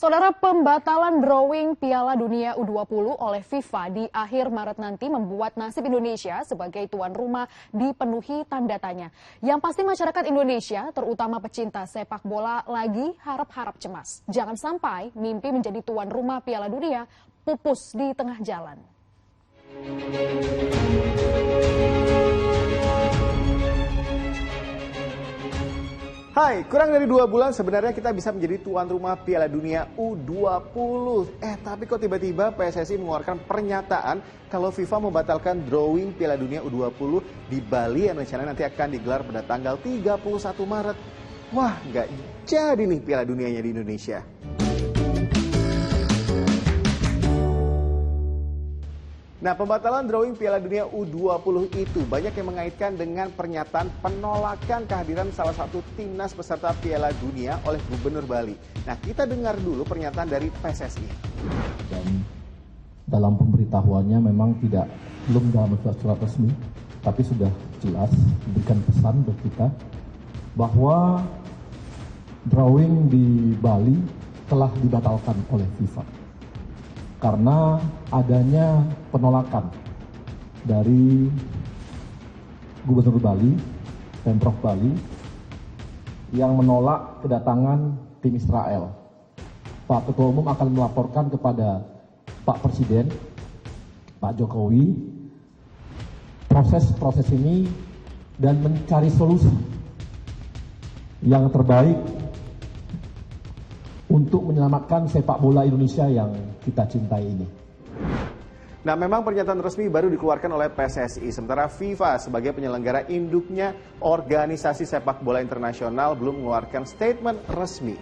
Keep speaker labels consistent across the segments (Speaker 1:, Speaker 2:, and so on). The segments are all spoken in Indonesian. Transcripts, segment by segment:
Speaker 1: Saudara, pembatalan drawing Piala Dunia U20 oleh FIFA di akhir Maret nanti membuat nasib Indonesia sebagai tuan rumah dipenuhi tanda tanya. Yang pasti masyarakat Indonesia, terutama pecinta sepak bola, lagi harap-harap cemas. Jangan sampai mimpi menjadi tuan rumah Piala Dunia pupus di tengah jalan.
Speaker 2: Hai, kurang dari 2 bulan sebenarnya kita bisa menjadi tuan rumah Piala Dunia U20. Tapi kok tiba-tiba PSSI mengeluarkan pernyataan kalau FIFA membatalkan drawing Piala Dunia U20 di Bali yang rencananya nanti akan digelar pada tanggal 31 Maret. Wah, nggak jadi nih Piala Dunianya di Indonesia. Nah, pembatalan drawing Piala Dunia U20 itu banyak yang mengaitkan dengan pernyataan penolakan kehadiran salah satu timnas peserta Piala Dunia oleh Gubernur Bali. Nah, kita dengar dulu pernyataan dari PSSI.
Speaker 3: Dan dalam pemberitahuannya memang belum dalam surat resmi, tapi sudah jelas memberikan pesan buat kita bahwa drawing di Bali telah dibatalkan oleh FIFA. Karena adanya penolakan dari Gubernur Bali, Pemprov Bali, yang menolak kedatangan tim Israel. Pak Ketua Umum akan melaporkan kepada Pak Presiden, Pak Jokowi, proses ini dan mencari solusi yang terbaik untuk menyelamatkan sepak bola Indonesia yang kita cintai ini.
Speaker 2: Nah, memang pernyataan resmi baru dikeluarkan oleh PSSI, sementara FIFA sebagai penyelenggara induknya organisasi sepak bola internasional belum mengeluarkan statement resmi.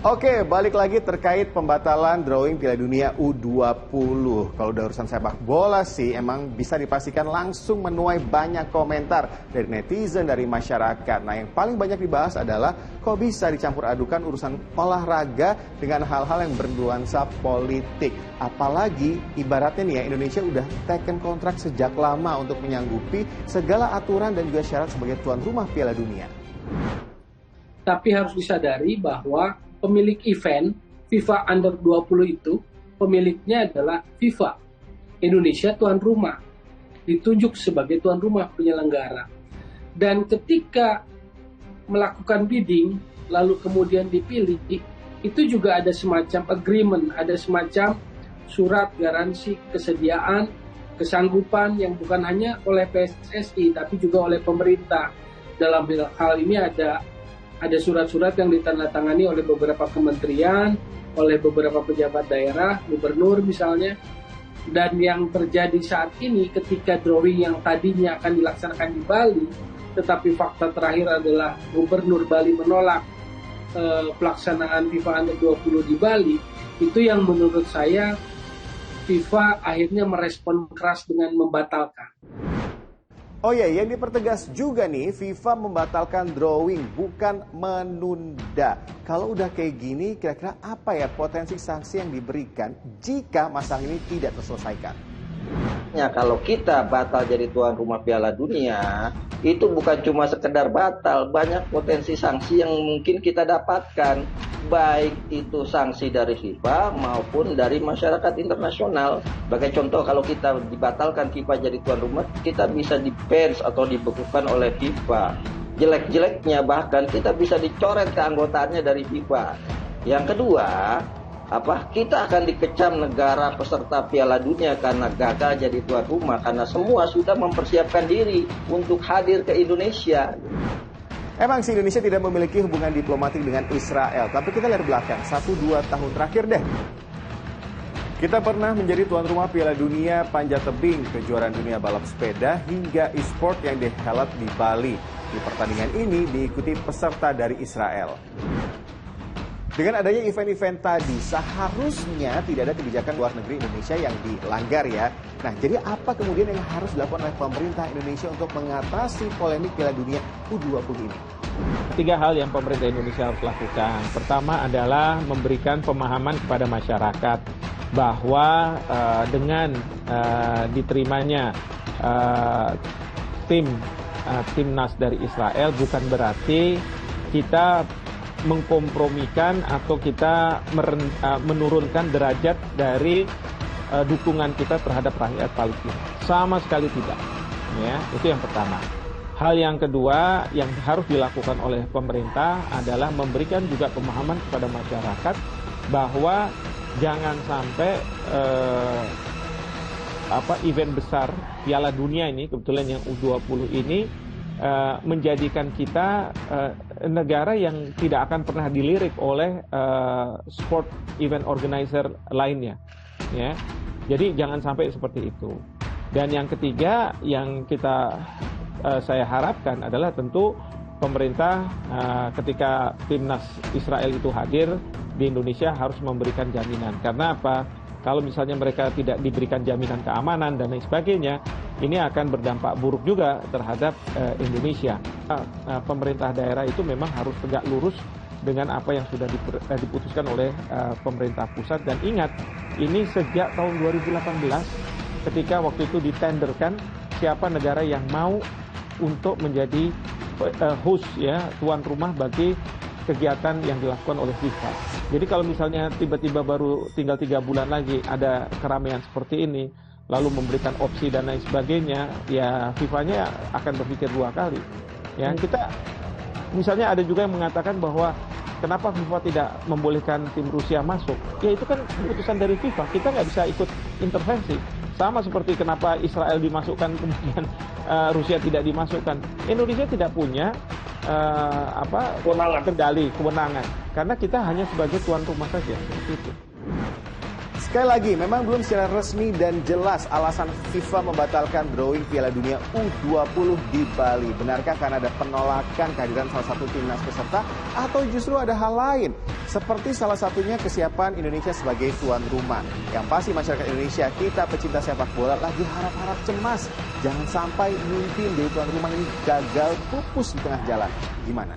Speaker 2: Oke, balik lagi terkait pembatalan drawing Piala Dunia U20. Kalau udah urusan sepak bola sih emang bisa dipastikan langsung menuai banyak komentar dari netizen, dari masyarakat. Nah, yang paling banyak dibahas adalah kok bisa dicampur adukan urusan olahraga dengan hal-hal yang bernuansa politik. Apalagi ibaratnya nih ya, Indonesia udah taken kontrak sejak lama untuk menyanggupi segala aturan dan juga syarat sebagai tuan rumah Piala Dunia.
Speaker 4: Tapi harus disadari bahwa pemilik event FIFA Under 20 itu pemiliknya adalah FIFA. Indonesia tuan rumah, ditunjuk sebagai tuan rumah penyelenggara. Dan ketika melakukan bidding lalu kemudian dipilih, itu juga ada semacam agreement, ada semacam surat garansi kesediaan, kesanggupan yang bukan hanya oleh PSSI tapi juga oleh pemerintah. Dalam hal ini ada surat-surat yang ditandatangani oleh beberapa kementerian, oleh beberapa pejabat daerah, gubernur misalnya. Dan yang terjadi saat ini ketika drawing yang tadinya akan dilaksanakan di Bali, tetapi fakta terakhir adalah Gubernur Bali menolak pelaksanaan FIFA Under 20 di Bali, itu yang menurut saya FIFA akhirnya merespon keras dengan membatalkan.
Speaker 2: Oh ya, yang dipertegas juga nih, FIFA membatalkan drawing, bukan menunda. Kalau udah kayak gini, kira-kira apa ya potensi sanksi yang diberikan jika masalah ini tidak terselesaikan?
Speaker 5: Ya, kalau kita batal jadi tuan rumah Piala Dunia, itu bukan cuma sekedar batal, banyak potensi sanksi yang mungkin kita dapatkan. Baik itu sanksi dari FIFA maupun dari masyarakat internasional. Sebagai contoh, kalau kita dibatalkan FIFA jadi tuan rumah, kita bisa di-bans atau dibekukan oleh FIFA. Jelek-jeleknya bahkan kita bisa dicoret keanggotaannya dari FIFA. Yang kedua, kita akan dikecam negara peserta Piala Dunia karena gagal jadi tuan rumah, karena semua sudah mempersiapkan diri untuk hadir ke Indonesia.
Speaker 2: Emang sih Indonesia tidak memiliki hubungan diplomatik dengan Israel, tapi kita lihat belakang 1-2 tahun terakhir deh. Kita pernah menjadi tuan rumah Piala Dunia panjat tebing, kejuaraan dunia balap sepeda, hingga e-sport yang dihelat di Bali. Di pertandingan ini diikuti peserta dari Israel. Dengan adanya event-event tadi, seharusnya tidak ada kebijakan luar negeri Indonesia yang dilanggar ya. Nah, jadi apa kemudian yang harus dilakukan oleh pemerintah Indonesia untuk mengatasi polemik Piala Dunia U20 ini?
Speaker 6: 3 hal yang pemerintah Indonesia harus lakukan. Pertama adalah memberikan pemahaman kepada masyarakat bahwa dengan diterimanya timnas dari Israel bukan berarti kita mengkompromikan atau kita menurunkan derajat dari dukungan kita terhadap rakyat Palestina. Sama sekali tidak. Ya, itu yang pertama. Hal yang kedua yang harus dilakukan oleh pemerintah adalah memberikan juga pemahaman kepada masyarakat bahwa jangan sampai event besar Piala Dunia ini, kebetulan yang U20 ini, menjadikan kita negara yang tidak akan pernah dilirik oleh sport event organizer lainnya. Ya, jadi jangan sampai seperti itu. Dan yang ketiga yang saya harapkan adalah tentu pemerintah ketika timnas Israel itu hadir di Indonesia harus memberikan jaminan. Karena apa? Kalau misalnya mereka tidak diberikan jaminan keamanan dan lain sebagainya, ini akan berdampak buruk juga terhadap Indonesia. Pemerintah daerah itu memang harus tegak lurus dengan apa yang sudah diputuskan oleh pemerintah pusat. Dan ingat, ini sejak tahun 2018 ketika waktu itu ditenderkan siapa negara yang mau untuk menjadi host, ya, tuan rumah bagi kegiatan yang dilakukan oleh FIFA. Jadi kalau misalnya tiba-tiba baru tinggal 3 bulan lagi ada keramaian seperti ini, lalu memberikan opsi dan lain sebagainya, ya FIFA-nya akan berpikir 2 kali. Ya, kita misalnya ada juga yang mengatakan bahwa kenapa FIFA tidak membolehkan tim Rusia masuk? Ya itu kan keputusan dari FIFA, kita nggak bisa ikut intervensi. Sama seperti kenapa Israel dimasukkan kemudian Rusia tidak dimasukkan. Indonesia tidak punya kendali, kewenangan, karena kita hanya sebagai tuan rumah saja. Itu.
Speaker 2: Sekali lagi, memang belum secara resmi dan jelas alasan FIFA membatalkan drawing Piala Dunia U20 di Bali. Benarkah karena ada penolakan kehadiran salah satu timnas peserta atau justru ada hal lain? Seperti salah satunya kesiapan Indonesia sebagai tuan rumah. Yang pasti masyarakat Indonesia, kita pecinta sepak bola lagi harap-harap cemas. Jangan sampai mimpi menjadi tuan rumah ini gagal pupus di tengah jalan. Gimana?